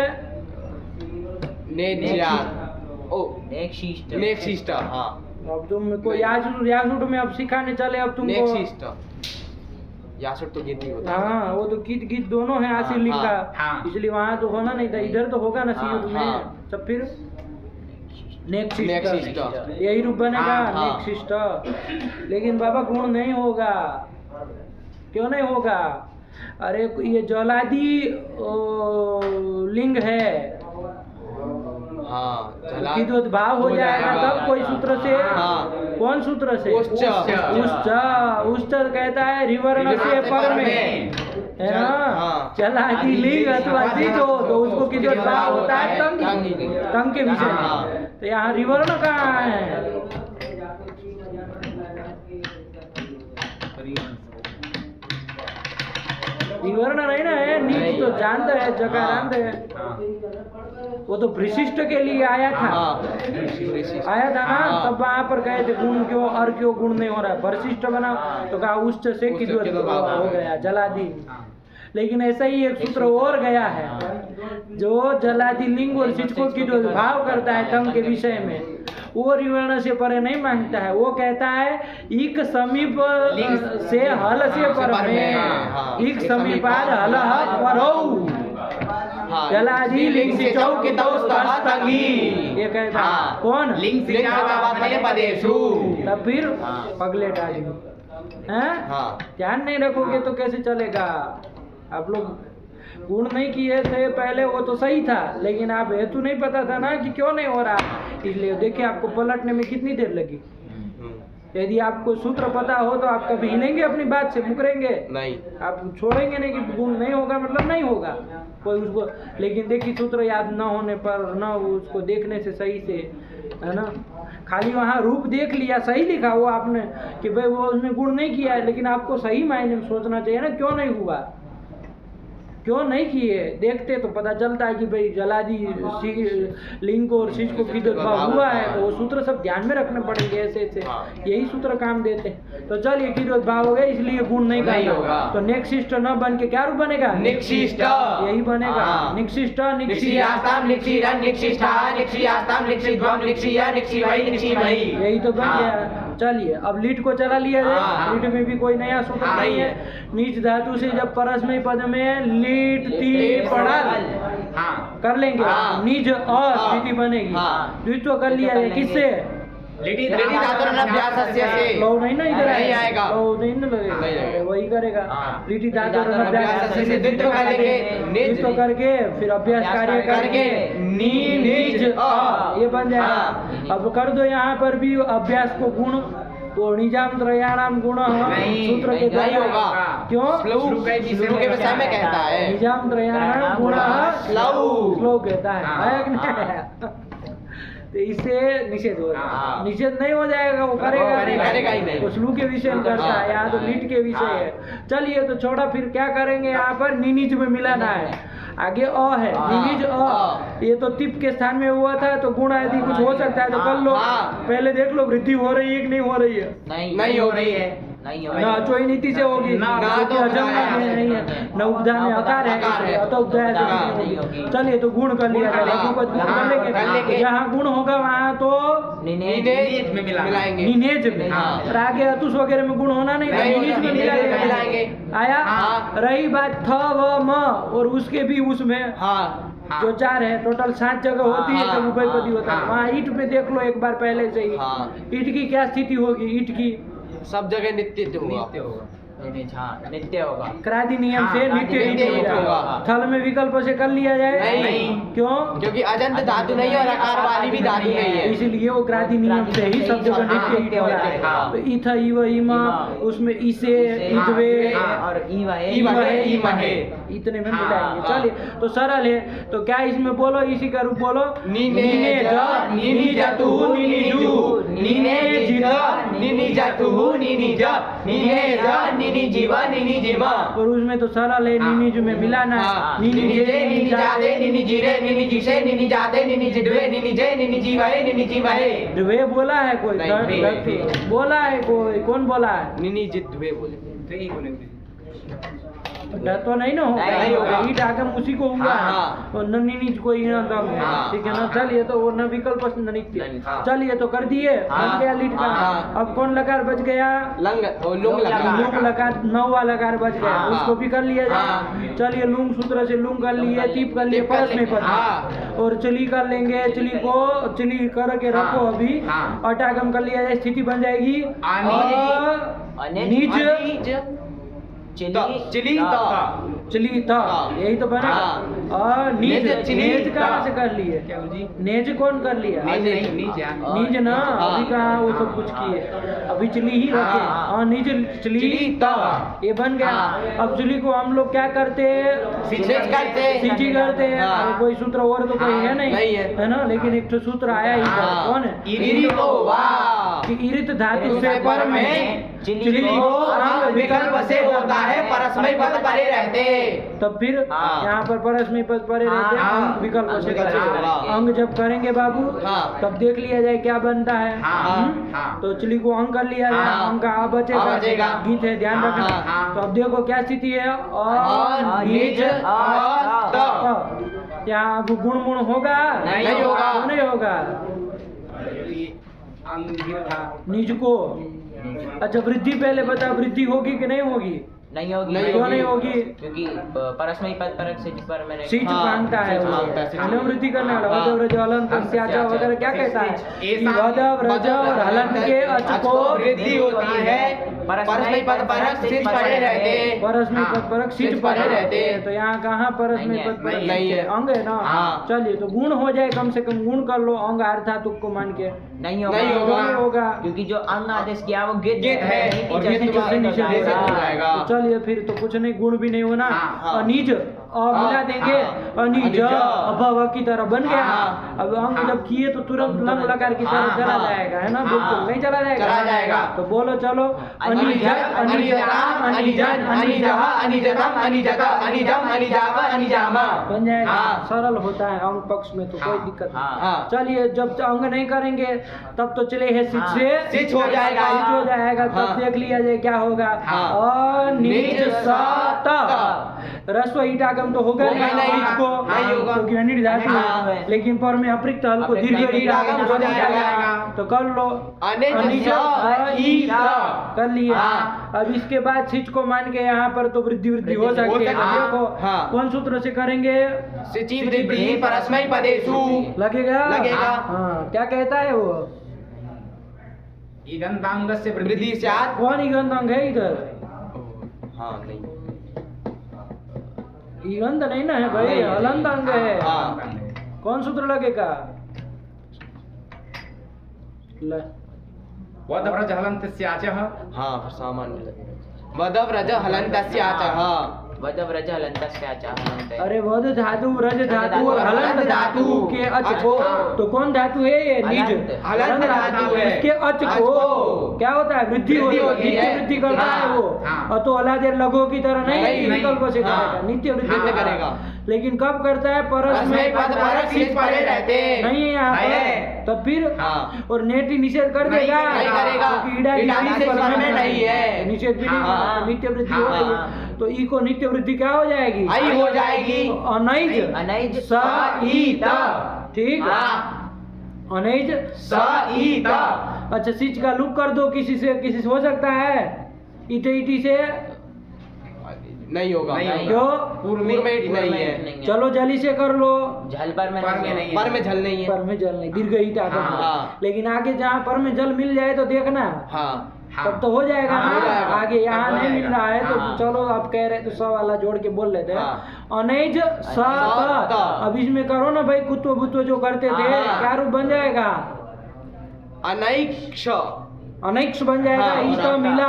नेज्यात। ओ नेक्षिष्ट। नेक्सिस्ट। हाँ। अब तुमको यासूट में अब सिखाने चले अब तुमको। नेक्सिस्ट। यासुट तो गीत ही होता है। हाँ वो तो गीत गीत दोनों है आशीर्लिंग का। हाँ। इसलिए वहाँ तो होना नहीं था इधर तो होगा ना सीयूट में। हाँ। तब फिर नेक्सिस्ट। नेक्सिस्ट यही रूप बनेगा हाँ, हाँ। नेक्सिस्ट। लेकिन बाबा गुण नहीं होगा। क्यों नहीं होगा। अरे ये जलादि लिंग है, हाँ किदोत भाव हो जाएगा तब कोई सूत्र से, हाँ। कौन सूत्र से? उच्च। उच्च कहता है रिवर्ण से पर में, है ना? हाँ। जलादि लिंग अथवा सिज हो तो उसको किदोत भाव होता है तंग के विषय हाँ। में। तो यहाँ रिवर्ण कहाँ है? विवरण नहीं ना है, नीच तो जानते हैं, जगह जानते हैं। वो तो विशिष्ट के लिए आया था, आया था ना, तब वहां पर गए थे गुण क्यों और क्यों गुण नहीं हो रहा है, परिशिष्ट बना तो कहा उच्च से किदोत हो गया जलादि। लेकिन ऐसा ही एक सूत्र और गया है जो जलादि लिंग और सिज को किदोत भाव करता है तंग के विषय में, वो रिवर्ण से परे नहीं मांगता है। वो कहता है इक समीप से हल से पर में, इक समीपाद हल परौ जलादि लिंग सिचौ के तंगी। ये कहता है कौन? लिंग से पदेशु। तब फिर पगले डाली हैं, ध्यान नहीं रखोगे तो कैसे चलेगा? आप लोग गुण नहीं किए थे पहले, वो तो सही था, लेकिन आप हेतु नहीं पता था ना कि क्यों नहीं हो रहा, इसलिए देखिए आपको पलटने में कितनी देर लगी। यदि आपको सूत्र पता हो तो आप कभी हिलेंगे अपनी बात से, मुकरेंगे नहीं, आप छोड़ेंगे नहीं कि गुण नहीं होगा मतलब नहीं होगा कोई उसको। लेकिन देखिए सूत्र याद न होने पर, न उसको देखने से सही से, है ना, खाली वहाँ रूप देख लिया, सही लिखा वो आपने कि भाई वो उसने गुण नहीं किया है, लेकिन आपको सही मायने में सोचना चाहिए ना, क्यों नहीं हुआ, क्यों नहीं किए। देखते तो पता चलता है कि भाई जलादि लिंग और सिज को किदोत भाव हुआ है, तो वो सूत्र सब ध्यान में रखने पड़ेंगे ऐसे ऐसे, यही सूत्र काम देते हैं। तो चलिए किदोत भाव हो गया, इसलिए गुण नहीं करना, तो निक्षिष्ट न बन के क्या रूप बनेगा? निक्षिष्ट यही बनेगा, निक्षिष्ट यही तो बन गया। चलिए अब लीट को चला लिया जाए, लीट में भी कोई नया सूत्र नहीं है। नीच धातु से जब परस्मय पद में लीट ती पड़ल कर लेंगे, निज और स्थिति बनेगी, द्वित्व कर लिया जाए किससे? लिटी धातु रनभ्यासस्य से। लौ नहीं ना इधर नहीं आएगा, लौ नहीं ना लगेगा, वही करेगा। लिटी धातु रनभ्यासस्य से द्वित्व कर लेंगे, द्वित्व करके फिर अभ्यास कार्य करके नी निज अ ये बन जाएगा। अब कर दो यहाँ पर भी अभ्यास को गुण, तो निजाम त्रयाणाम गुण सूत्र के नहीं होगा, क्यों? श्लोक के विषय में कहता है निजाम त्रयाणाम गुण श्लोक कहता है, हाँ। कि नहीं? तो इससे निषेध हो जाएगा, निषेध नहीं हो जाएगा, वो करेगा ही नहीं, वो श्लोक के विषय में करता है, यहाँ तो लीट के विषय है। चलिए तो छोड़ा, फिर क्या करेंगे? यहाँ पर निनिज में मिलाना है, आगे अ है, निनिज अ, ये तो तिप के स्थान में हुआ था, तो गुण यदि कुछ हो सकता है तो कर लो, पहले देख लो वृद्धि हो रही है कि नहीं हो रही है। नहीं हो रही है, ना चोई नीति से होगी, ना तो अजम नहीं है, न उपधा में अकार है, अतः उपधा नहीं होगी। चलिए तो गुण कर लिया जाए, कर लेंगे, जहाँ गुण होगा वहाँ तो निनेज में मिलाएंगे, निनेज में। और आगे अतुष वगैरह में गुण होना नहीं, निनेज में मिलाएंगे। आया? रही बात थ व म और उसके भी उसमें जो 4 है, टोटल 7 जगह होती है जब उभयपदी होता है, वहाँ ईट में देख लो एक बार पहले से ही, ईट की क्या स्थिति होगी? ईट की सब जगह नित्य होगा, नित्य होगा, क्रादि नियम से नित्य होगा। थल में विकल्प से कर लिया जाए, नहीं, क्यों? क्योंकि अजंत धातु नहीं और अकार वाली भी धातु नहीं है, इसलिए वो क्रादि नियम से ही सब जगह नित्य हो रहा है। तो इथ इव इमा, उसमें इसे इधवे और इमहे इतने में मिलाएंगे। चलिए तो सरल है, तो क्या इसमें बोलो, इसी का रूप बोलो, निनेज निनिजतु निनिजु निनेजित निनिजतु निनिज निनेज निनिजीव निनिजिमा। और उसमें तो सरल है, निनिज में मिलाना है, निनिजे निनिजाते निनिजिरे निनिजिसे निनिजाते निनिजिद्वे निनिजे निनिजीवहे निनिजीवहे। द्वे बोला है कोई? नहीं, बोला है कोई? कौन बोला है? निनिजिद्वे बोले, तो नहीं ना होगा, ईट आगम उसी को हुआ है, और निनिज को ही ठीक है ना। चलिए तो वो न विकल्प नित्य। चलिए तो कर दिए, बन गया लीट का। अब कौन लकार बच गया? लुंग लकार, 9वां लकार बच गया, उसको भी कर लिया जाए। चलिए लुंग सूत्र से लुंग कर लिए, तीप कर लिए, परस में पद, और चली कर लेंगे, चली को चली करके रखो अभी, अटागम कर लिया जाए, स्थिति बन जाएगी निज चिली चली था, यही तो बनेगा। हाँ। और नीज, नेज, चिली, नेज कहाँ ता। से कर लिए? क्या जी? नेज कौन कर लिया? नीज ना, अभी कहाँ वो सब कुछ किए, अभी चली ही रखे। और नीज चली चिली था, ता। ये बन गया। अब चली को हम लोग क्या करते हैं? सिंची करते हैं। हाँ। और कोई सूत्र और तो कोई है नहीं, नहीं है। है ना? लेकिन एक तो सूत्र आया ही था, कौन है? कि ईरित धातु से पर में चिली को अंग विकल्प से होता है, परस्मय पद परे रहते। तब फिर हाँ। यहाँ पर परस्मय पद परे रहते हैं, अंग विकल्प से विकल्प से करते हैं। होगा। अंग जब करेंगे बाबू, हाँ। तब देख लिया जाए क्या बनता है। हाँ। हम्म? तो चली को अंग कर लिया जाए, हाँ। अंग का आ आ बचेगा। बचेगा, गीत है, ध्यान रखना। हाँ। तो अब देखो क्या स्थिति है, और नीच यहाँ अब गुण गुण होगा? नहीं होगा। क्यों नहीं होगा? निज को। अच्छा, वृद्धि पहले बता, वृद्धि होगी कि नहीं होगी? नहीं होगी। क्यों नहीं होगी? क्योंकि परस्मय पद परक सिच पर में सिच मांगता है वो, अनुवृत्ति करने वाला। वध व्रज हलंत स्याचा वगैरह क्या कहता है कि वध व्रज और हलंत के अच को वृद्धि होती है, परस्मय पद परक सिच परे रहते। परस्मय पद परक सिच परे रहते हैं। तो यहाँ कहाँ परस्मय पद परक नहीं है। अंग है ना? हाँ। चलिए, तो गुण हो जाए, कम से कम गुण कर लो अंग अर्थातुक को मान के। नहीं नहीं होगा। नहीं होगा, क्योंकि जो अंग आदेश किया वो गित गित है, नहीं और कि गित जैसे तुम्हारे नीचे नीचे जाएगा। हो जाएगा। तो चलिए, फिर तो कुछ नहीं, गुण भी नहीं होना। हाँ। और निज और मिला देंगे, अनिज अभव की तरह बन गया। हाँ। अब अंग जब किए तो तुरंत लंग लकार की तरह हाँ, चला हाँ। जाएगा, है ना? हाँ। बिल्कुल नहीं चला जाएगा। चला जाएगा। तो बोलो चलो, अनिज अनिजताम, अनिजन, अनिजह, अनिजतम, अनिजत, अनिजम, अनिजाव, अनिजामा। बन जाएगा। हाँ। सरल होता है अंग पक्ष में, तो कोई दिक्कत नहीं। हाँ। हाँ। चलिए, जब अंग नहीं करेंगे तब तो चले है सिच से सिच हो जाएगा। सिच हो जाएगा। तब हाँ। देख लिया जाए क्या होगा। हाँ। और निज सत रस्व ईटागम तो होगा होगा नहीं। सिच को, नहीं होगा। क्योंकि अनिट धातु हाँ। है। लेकिन पर में अप्रिक्त हल को अप्रिक्त दीर्घ ईटागम हो जाएगा। तो कर लो, अनिज अनिज स ईटा। कर लिए। हाँ। अब इसके बाद सिच को मान के यहाँ पर तो वृद्धि वृद्धि हो सकती है। हाँ। देखो हाँ। कौन सूत्र से करेंगे? सिचि वृद्धि परस्मय पदेषु। लगेगा? लगेगा। हाँ, क्या कहता है वो? ईगंतांग से वृद्धि स्यात्। कौन ईगंत अंग है इधर? हाँ, नहीं। ईगंत नहीं ना है भाई, नहीं। हलंत अंग है। हाँ। कौन सूत्र लगेगा? ले। वद व्रज हलंत स्याचः। हाँ, फिर सामान्य लगेगा। वद व्रज हलन्तस्य आचः। वद व्रज हलन्तस्य आचः हलन्त है। अरे वध धातु, व्रज धातु और हलंत धातु के अच को, तो कौन धातु है ये? निज हलंत धातु है। इसके अच अच को को क्या होता है? वृद्धि वृद्धि होती होती है, है। नित्य वृद्धि करता है वो। हाँ। और तो अलादेर लघु की तरह नहीं, नहीं, विकल्प से हाँ। करेगा, नित्य वृद्धि नित्य करेगा। करेगा। लेकिन कब करता है? परस्मय पद परक सिच परे रहते। नहीं है यहाँ है। पर, तब फिर हाँ। और नेति निषेध कर नहीं, देगा, नहीं करेगा। क्योंकि ईडा ईडा निषेध निषेध पर में नहीं है। निषेध भी नहीं हाँ। होगा, तो नित्य वृद्धि हाँ। हो रही है। तो ई को नित्य वृद्धि क्या हो जाएगी? आई हो जाएगी। अनैज अनैज स ईत। ठीक। हाँ। अनैज स ईत। अच्छा, सिच का लुक कर दो, किसी से हो सकता है? इटे इटी से नहीं होगा। नहीं होगा। क्यों? पूर्व में नहीं है। चलो जली से कर लो। झल पर में पर में नहीं है। पर में झल नहीं है। पर में जल नहीं, दीर्घ ईट आकर। हाँ। लेकिन आगे जहाँ पर में जल मिल जाए तो देखना, हाँ। तब तो हो जाएगा हाँ, ना। हो जाएगा। आगे यहाँ तब हो नहीं मिल जाएगा। रहा है तो हाँ। चलो, आप कह रहे तो स वाला जोड़ के बोल लेते हैं। हाँ। अनैज स स। अब इसमें करो ना भाई, कुत्व बुत्व जो करते थे, हाँ। क्या रूप बन जाएगा? अनैक्ष। अनैक्ष बन जाएगा। हाँ, इस तो मिला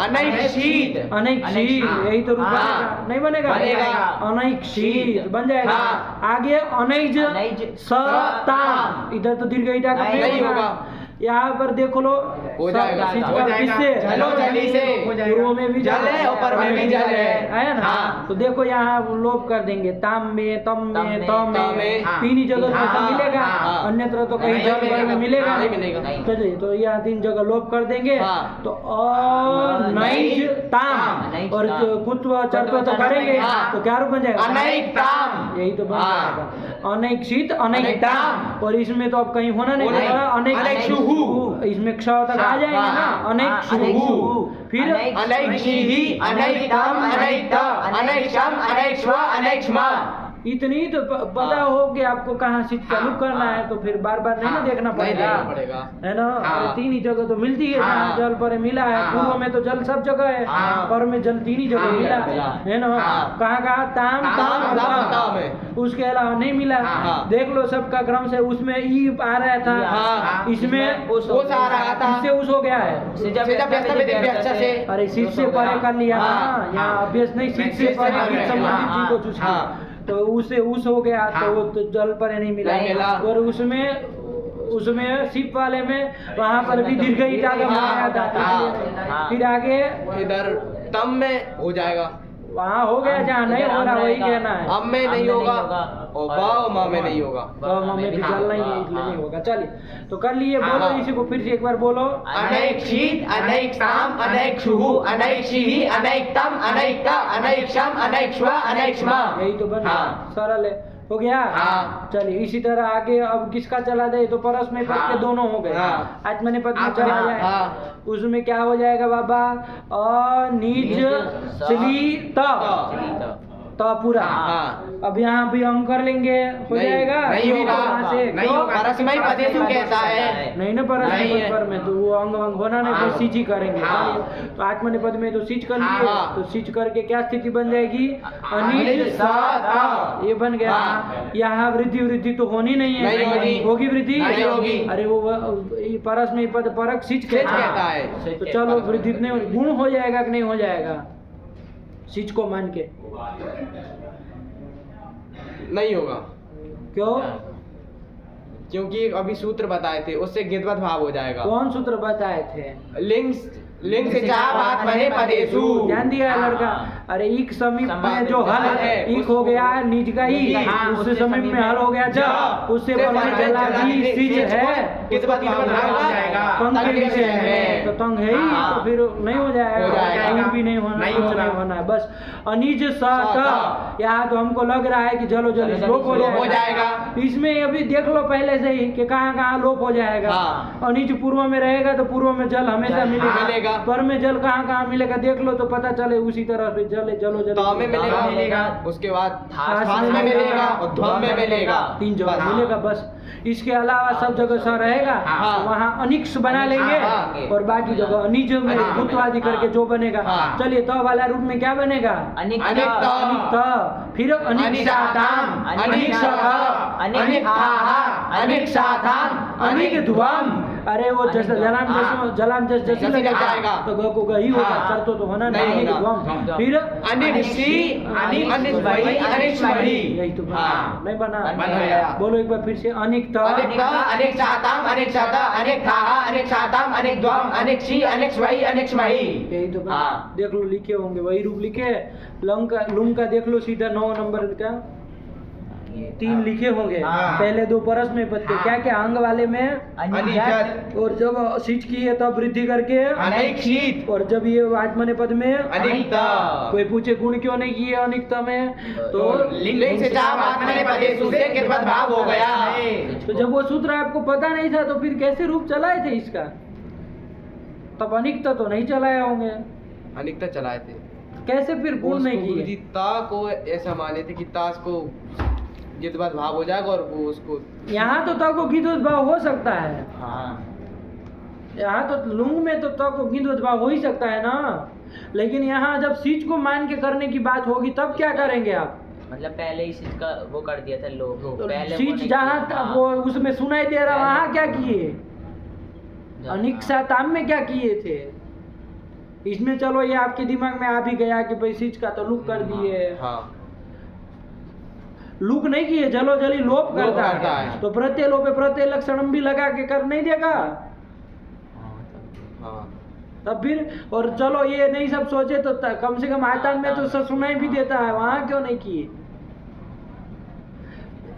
अनैक्षित। अनैक्षित, यही तो रूप हाँ। बनेगा। नहीं बनेगा? बनेगा। अनैक्षित बन जाएगा। हाँ। आगे अनैज अनैज सताम, इधर तो दीर्घ ईटा का नहीं होगा। यहाँ पर देखो लो, हो जाएगा। सिच हो का जाएगा। किससे? झलो झली से। हो जाएगा। पूर्व में भी जल है, ऊपर में भी जल है ना? हाँ। तो देखो यहाँ लोप कर देंगे, ताम में, तम में, तम तम में, में। हाँ। तीन ही जगह तो ऐसा हाँ। मिलेगा। हाँ। अन्यत्र तो कहीं नहीं जल मिलेगा। में मिलेगा हाँ, नहीं नहीं। मिलेगा। नहीं। चलिए, तो यहाँ तीन जगह लोप कर देंगे। हाँ। तो अनैज ताम, अनैज और ताम। जो कुत्व चर्त्व तो करेंगे, हाँ। तो क्या रूप बन जाएगा? अनैक्ताम। यही तो बन हाँ। जाएगा, अनैक्षित अनैक्ताम। अनैक्ताम। और इसमें तो अब कहीं होना नहीं, नहीं। अनैक्षुहु, इसमें क्ष तक आ जाएंगे हाँ। ना, अनैक्षुहु। फिर अनैक्षिहि, अनैक्तम, अनैक्त, अनैक्षम, अनैक्ष्व, अनैक्ष्मा। इतनी तो पता हो कि आपको कहाँ सिच चालू करना है, तो फिर बार बार नहीं ना देखना पड़ेगा, है ना। हाँ। 3 ही जगह तो मिलती है जहाँ जल पर मिला है। पूर्व में तो जल सब जगह है, पर में जल 3 ही जगह मिला है ना। कहाँ कहाँ ताम ताम और ताम, उसके अलावा नहीं मिला। देख लो सबका क्रम से, उसमें ई आ रहा था, इसमें उस आ रहा था, इससे उस हो गया है। अरे सीट से परे कर लिया ना, यहाँ अभ्यास नहीं, सीट से परे की संबंधित चीज को चूज किया, तो उससे उस हो गया, तो वो तो जल पर नहीं मिला। और उसमें सिप वाले में वहाँ पर भी दीर्घ ई टाका बनाया था। फिर आगे इधर तम में हो जाएगा, वहाँ हो गया जहाँ नहीं हो रहा वही कहना है। अब में नहीं होगा और बाव माँ में नहीं होगा, में भी चलना ही नहीं, इसलिए नहीं होगा। चलिए तो कर लिए, बोलो इसी को फिर से एक बार बोलो। अनैक शीत, अनैक साम, अनैक शुहु, अनैक शीहि, अनैक तम, अनैक ता, अनैक शम, अनैक श्वा, अनैक श्मा। यही तो बन सरल है, हो गया। चलिए इसी तरह आगे अब किसका चला दे, तो परस्मय पद के दोनों हो गए। आत्मनेपद पद में चला जाए, उसमें क्या हो जाएगा बाबा, निज चली त पूरा। अब यहाँ भी अंग कर लेंगे, हो जाएगा। नहीं होगा, नहीं होगा, परस्मय पदेषु कहता है, नहीं ना परस्मय पद में तो वो अंग होना नहीं, तो सिच ही करेंगे। तो आत्मनेपद में तो सिच कर लिए, तो सिच करके क्या स्थिति बन जाएगी, अनिज सा, ये बन गया। यहाँ वृद्धि तो होनी नहीं है, होगी वृद्धि नहीं होगी। अरे वो परस्मय पद परक सिच कहता है, तो चलो वृद्धि नहीं, गुण हो जाएगा कि नहीं हो जाएगा, सिच को मान के नहीं होगा। क्यों? क्योंकि अभी सूत्र बताए थे, उससे गिद्वत भाव हो जाएगा। कौन सूत्र बताए थे? लिंग से चार आत्मने पदेषु, ध्यान दिया है लड़का। अरे एक समीप में जो हल है, एक हो गया निज का ही, उससे समीप में हल हो गया जब, उससे जलाजी सिच है, तंग के विषय में, तो तंग है ही, तो फिर नहीं हो जाएगा, भी नहीं होना, कुछ नहीं होना है। बस अनिज सत, यहाँ तो हमको लग रहा है कि जलो जल लोप हो जाएगा। इसमें अभी देख लो पहले से ही कि कहाँ कहाँ लोप हो जाएगा। अनिज पूर्व में रहेगा तो पूर्व में जल हमेशा मिलेगा, पर में जल कहाँ कहाँ मिलेगा देख लो, तो पता चले उसी तरह से जलो में मिलेगा, उसके बाद थास में मिलेगा और ध्वम में मिलेगा, 3 जगह मिलेगा बस। इसके अलावा सब जगह स रहेगा, तो वहाँ अनिक्स बना लेंगे, और बाकी जगह अनिज में भूतवादी करके जो बनेगा। चलिए तो वाला रूप में क्या बनेगा, फिर अनिक्साताम, अनिक्ध्वम। अरे वो जैसे जलाम जैसे लगेगा तो ग को ग ही होगा, चरतो तो होना नहीं। फिर यही तो नहीं बना, बोलो एक बार फिर से। अनेक यही तो देख लो लिखे होंगे, वही रूप लिखे। लुंग का देख लो सीधा 9 नंबर का 3 लिखे होंगे। पहले 2 परस में पद के क्या क्या अंग वाले में अनिजत, और जब सिच की है तब वृद्धि करके अनिक्षित, और जब ये आत्मने पद में अनिक्ता। कोई पूछे गुण क्यों नहीं किए अनिक्ता में, तो लिंग से चार आत्मने पदेषु से गिद्वत भाव हो गया। तो जब वो सूत्र आपको पता नहीं था तो फिर कैसे रूप चलाए थे इसका, तब अनिक्ता तो नहीं चलाए होंगे। अनिक्ता चलाए थे, कैसे फिर गुण नहीं किए? ता को ऐसा माने थे कि तास को गिद्वत भाव हो जाएगा, और वो उसको यहाँ तो ता को गिद्वत भाव हो सकता है। यहाँ तो लुंग में तो ता को गिद्वत भाव हो ही सकता है ना, लेकिन यहाँ जब सीच को मान के करने की बात होगी तब क्या करेंगे आप? मतलब पहले ही सीच का वो कर दिया था लोग, पहले सीच जहाँ वो उसमें सुनाई दे रहा वहाँ क्या किए, अनिक्साताम में क्या किए थे? इसमें चलो ये आपके दिमाग में आ भी गया कि भाई सीच का तो लुक कर दिए। लुक नहीं किए, जलो जली लोप करता है, तो प्रत्यय लोपे प्रत्यय लक्षण भी लगा के कर नहीं देगा। तब फिर और चलो ये नहीं सब सोचे तो कम से कम आयतन में तो सुनाई भी देता है, वहां क्यों नहीं किए?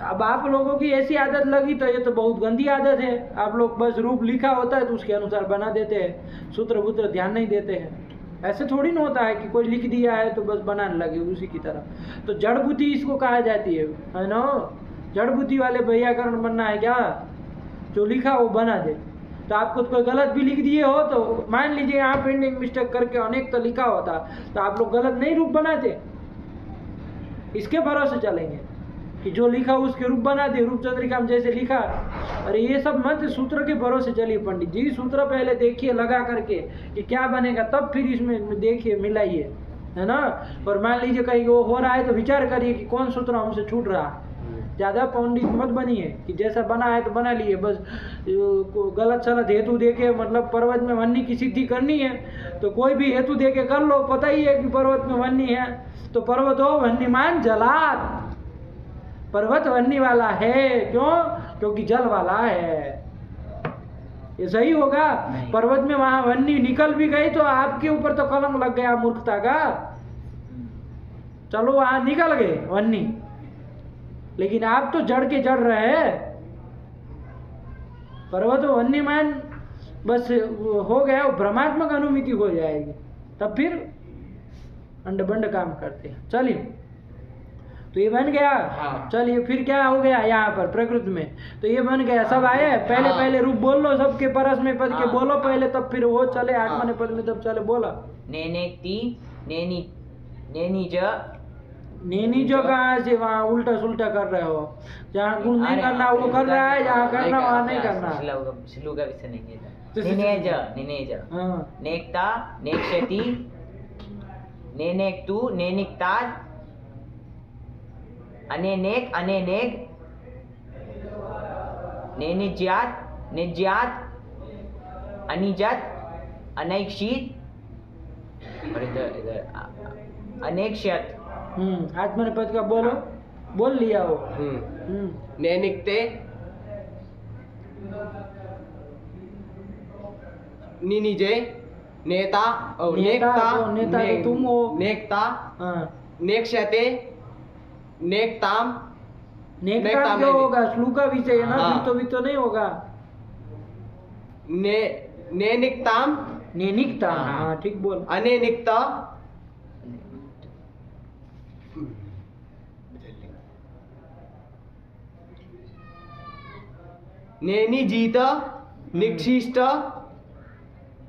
अब आप लोगों की ऐसी आदत लगी तो ये तो बहुत गंदी आदत है। आप लोग बस रूप लिखा होता है तो उसके अनुसार बना देते हैं, सूत्र वूत्र ध्यान नहीं देते हैं। ऐसे थोड़ी ना होता है कि कोई लिख दिया है तो बस बनाने लगे उसी की तरह। तो जड़ बुद्धि इसको कहा जाती है ना। जड़ बुद्धि वाले व्याकरण बनना है क्या, जो लिखा वो बना दे। तो आपको कोई गलत भी लिख दिए हो तो मान लीजिए यहाँ प्रिंटिंग मिस्टेक करके अनेक तो लिखा होता, तो आप लोग गलत नहीं रूप बनाते, इसके भरोसे चलेंगे। कि जो लिखा उसके रूप बना दिए, रूप चंद्रिका में जैसे लिखा। अरे ये सब मत सूत्र के भरोसे चलिए पंडित जी, सूत्र पहले देखिए लगा करके कि क्या बनेगा, तब फिर इसमें देखिए मिलाइए, है ना। और मान लीजिए कहीं वो हो रहा है तो विचार करिए कि कौन सूत्र हमसे छूट रहा है। ज़्यादा पंडित मत बनिए कि जैसा बना है तो बना लिए, बस गलत सलत हेतु देके मतलब पर्वत में वन्नी की सिद्धि करनी है तो कोई भी हेतु देके कर लो। पता ही है कि पर्वत में वन्नी है तो पर्वत हो वन्नीमान जलात, पर्वत वन्नी वाला है, क्यों? क्योंकि जल वाला है। ये सही होगा? पर्वत में वहां वन्नी निकल भी गई तो आपके ऊपर तो कलंक लग गया मूर्खता का। चलो वहां निकल गए वन्नी, लेकिन आप तो जड़ के जड़ रहे हैं। पर्वत वन्यमान बस हो गया, भ्रमात्मक अनुमिति हो जाएगी, तब फिर अंड बंड काम करते हैं। चलिए तो ये बन गया। हाँ। चलिए फिर क्या हो गया यहाँ पर प्रकृति में, तो ये बन गया। सब आए पहले हाँ। पहले रूप बोल लो सबके परस में पद के हाँ। बोलो पहले, तब फिर वो चले हाँ। आत्मा ने पद में तब चले। बोला नेनेक्ति नेनी नेनी ज नैनी जो कहाँ से वहाँ उल्टा सुल्टा कर रहे हो, जहाँ गुण नहीं करना वो कर रहा है, जहाँ करना वहाँ नहीं करना। श्लोक का विषय नहीं है। तो- निनेज निनेज हाँ नेक्ता नेक्षति नेनेक्तु नेनिक्ता अनेनेक अनेनेक नेनिज्यात निज्यात अनिजत अनैक्षित और इधर अनेक्षत। आत्मा ने पद का बोलो, बोल लिया वो। नैनिकते निनिजे नेता और नेता नेकता तो- नेता तो तुम हो। नेकता हाँ नेक्षते नेकताम नेकता नेकताम क्यों नहीं। होगा? श्लोक का विषय है ना, हाँ। भी तो नहीं होगा। नेनिकताम नेनिकता, हाँ। हाँ ठीक बोल। अनेनिकता नेनिजीत निक्षिष्ट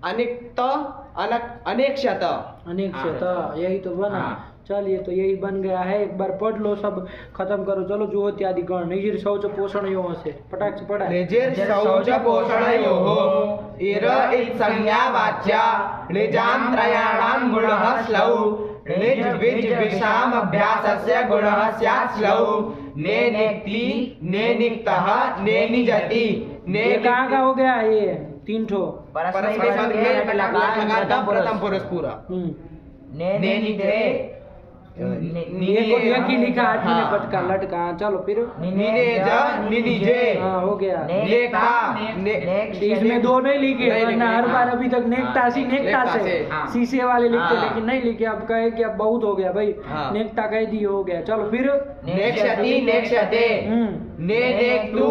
अनिक्त अनेक्षत। अनेक्षता, यही तो बना। हाँ। चलिए तो यही बन गया है। एक बार पढ़ लो, सब खत्म करो। चलो जो इत्यादि गण निजिर शौच पोषण यो से फटाक से पढ़ा। निजिर शौच पोषणयोः इर इत संज्ञा वाच्या निजान्त्रयाणां गुणः श्लौ निज विज विषाम अभ्यासस्य गुणः स्यात् श्लौ नेनिक्ति नेनिक्तः नेनिजति ये कहाँ का हो गया? ये तीन ठो। परस्मै पद के लकार का प्रथम पुरुष पूरा। नेनिधे एक ही लिखा आदमी ने पद का लटका। चलो फिर निनेज निनिजे हाँ हो गया। नेकता इसमें दो नहीं लिखे, नहीं वरना लिखे, हर बार हाँ। अभी तक नेकता से हाँ। शीशे वाले लिखते, हाँ। लेकिन नहीं लिखे। अब कहे कि अब बहुत हो गया भाई, हाँ। नेकता कह दी हो गया। चलो फिर नेक्षति नेक्षते नेनेक्तु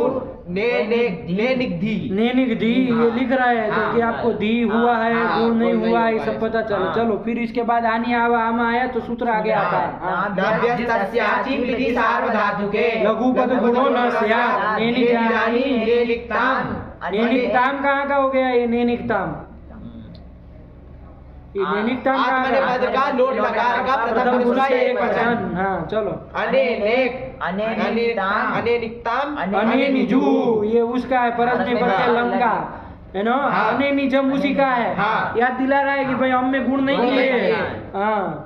नेनिग्धि नेनिग्धि ये लिख रहा है तो कि आपको धी हुआ है, गुण नहीं हुआ है, ये सब पता चलो। चलो फिर इसके बाद आनी आवा आमा आया तो सूत्र आगे आता है। हाँ। नभ्यस्तस्याचि प्रीति सार्वधातुके लघु पद गुणो न स्यात् नेनिजानि नेनिक्ताम् नेनिकताम कहाँ का हो गया? ये नेनिकताम, ये नेनिकताम आत्मनेपद का लोट लकार का प्रथम पुरुष का एक वचन। हाँ चलो। अनेनेक अनेनिक्ताम अनेनिक्ताम अने निजू ये उसका है, परस में पद के लंका है ना। हाँ। अने निजम उसी का है। हाँ। याद दिला रहा है कि भाई हम में गुण नहीं गुण नहीं किए। किए। हाँ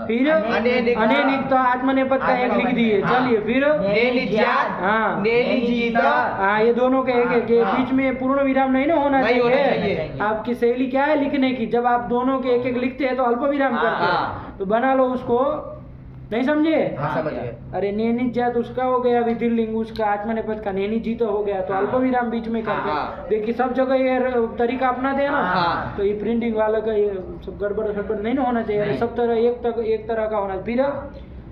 फिर अनेनिक- अनेनिक तो आत्मनेपद का एक लिख दिए। हाँ। चलिए फिर नेनिज्यात हाँ। नेनिजीत हाँ ये दोनों के एक एक, ये हाँ। बीच में पूर्ण विराम नहीं ना होना नहीं होना चाहिए। चाहिए। आपकी शैली क्या है लिखने की? जब आप दोनों के एक एक लिखते हैं तो अल्प विराम करते हैं, हाँ। तो बना लो उसको। नहीं समझे? हाँ, समझ गए। अरे नेनिज्यात उसका हो गया, विधिलिंग उसका, आत्मनेपद का नेनिजीत हो गया, तो अल्प विराम बीच में करते हाँ। हैं। देखिए सब जगह ये तरीका अपनाते हैं ना, हाँ। तो ये प्रिंटिंग वाला का ये सब गड़बड़ गड़बड़ नहीं ना होना चाहिए। अरे सब तरह एक तरह का होना। फिर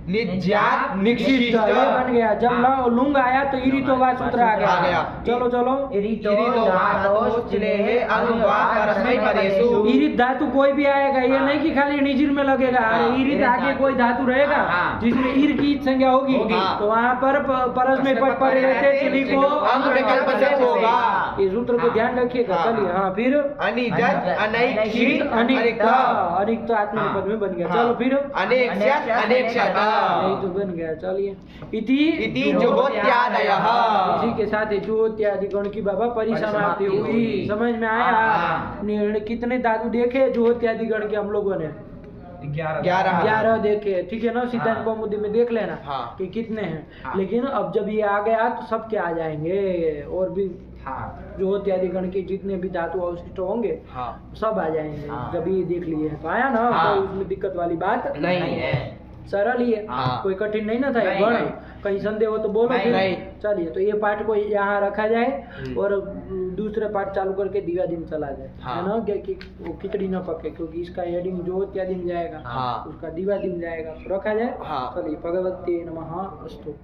निज्यात निश्चित निक्षिष्ट ये बन गया। जब हाँ। लुंग आया तो इरी तो वा सूत्र आ आ गया। गया। चलो चलो। इरितो धातोश्चलेः अनुवा परस्मै पदेषु ईरित धातु कोई भी आएगा, ये नहीं कि खाली निजिर में लगेगा। अरे ईरित आगे कोई धातु रहेगा हाँ। जिसमें ईर की संज्ञा होगी, हाँ। तो वहाँ पर परस में पद पर रहते चिली को अंग विकल्प से होगा। ये सूत्र को ध्यान रखिएगा। हाँ। चलिए हाँ फिर अनिजत अनैक्षित अनिक्ता अनिक्ता अनिक्ता आत्मनेपद में बन गया। हाँ। चलो फिर अनेक्षत अनेक्षत यही तो बन गया। चलिए, इति इति जुहोत्यादयः। इसी के साथ ही जुहोत्यादि गण की बाबा परिसमाप्ति हुई। समझ में आया? कितने धातु देखे जुहोत्यादि गण के हम लोगों ने? 11 देखे, ठीक है ना? सिद्धांत कौमुदी में देख लेना कि कितने हैं। लेकिन अब जब ये आ गया तो सब क्या आ जाएंगे, और भी जुहोत्यादि गण के जितने भी धातु अवशिष्ट होंगे सब आ जाएंगे। जब ये देख लिए तो आया ना, कोई उसमें दिक्कत वाली बात नहीं है, सरल ही है, कोई कठिन नहीं ना था। गण कहीं संदेह हो तो बोलो फिर। चलिए, तो ये पार्ट को यहाँ रखा जाए और दूसरे पार्ट चालू करके दिवा दिन चला जाए, है ना? कि वो खिचड़ी न पके, क्योंकि इसका हेडिंग जुहोत्यादि में जाएगा, उसका दिवा दिन जाएगा, तो रखा जाए। चलिए, भगवते नमः अस्तु।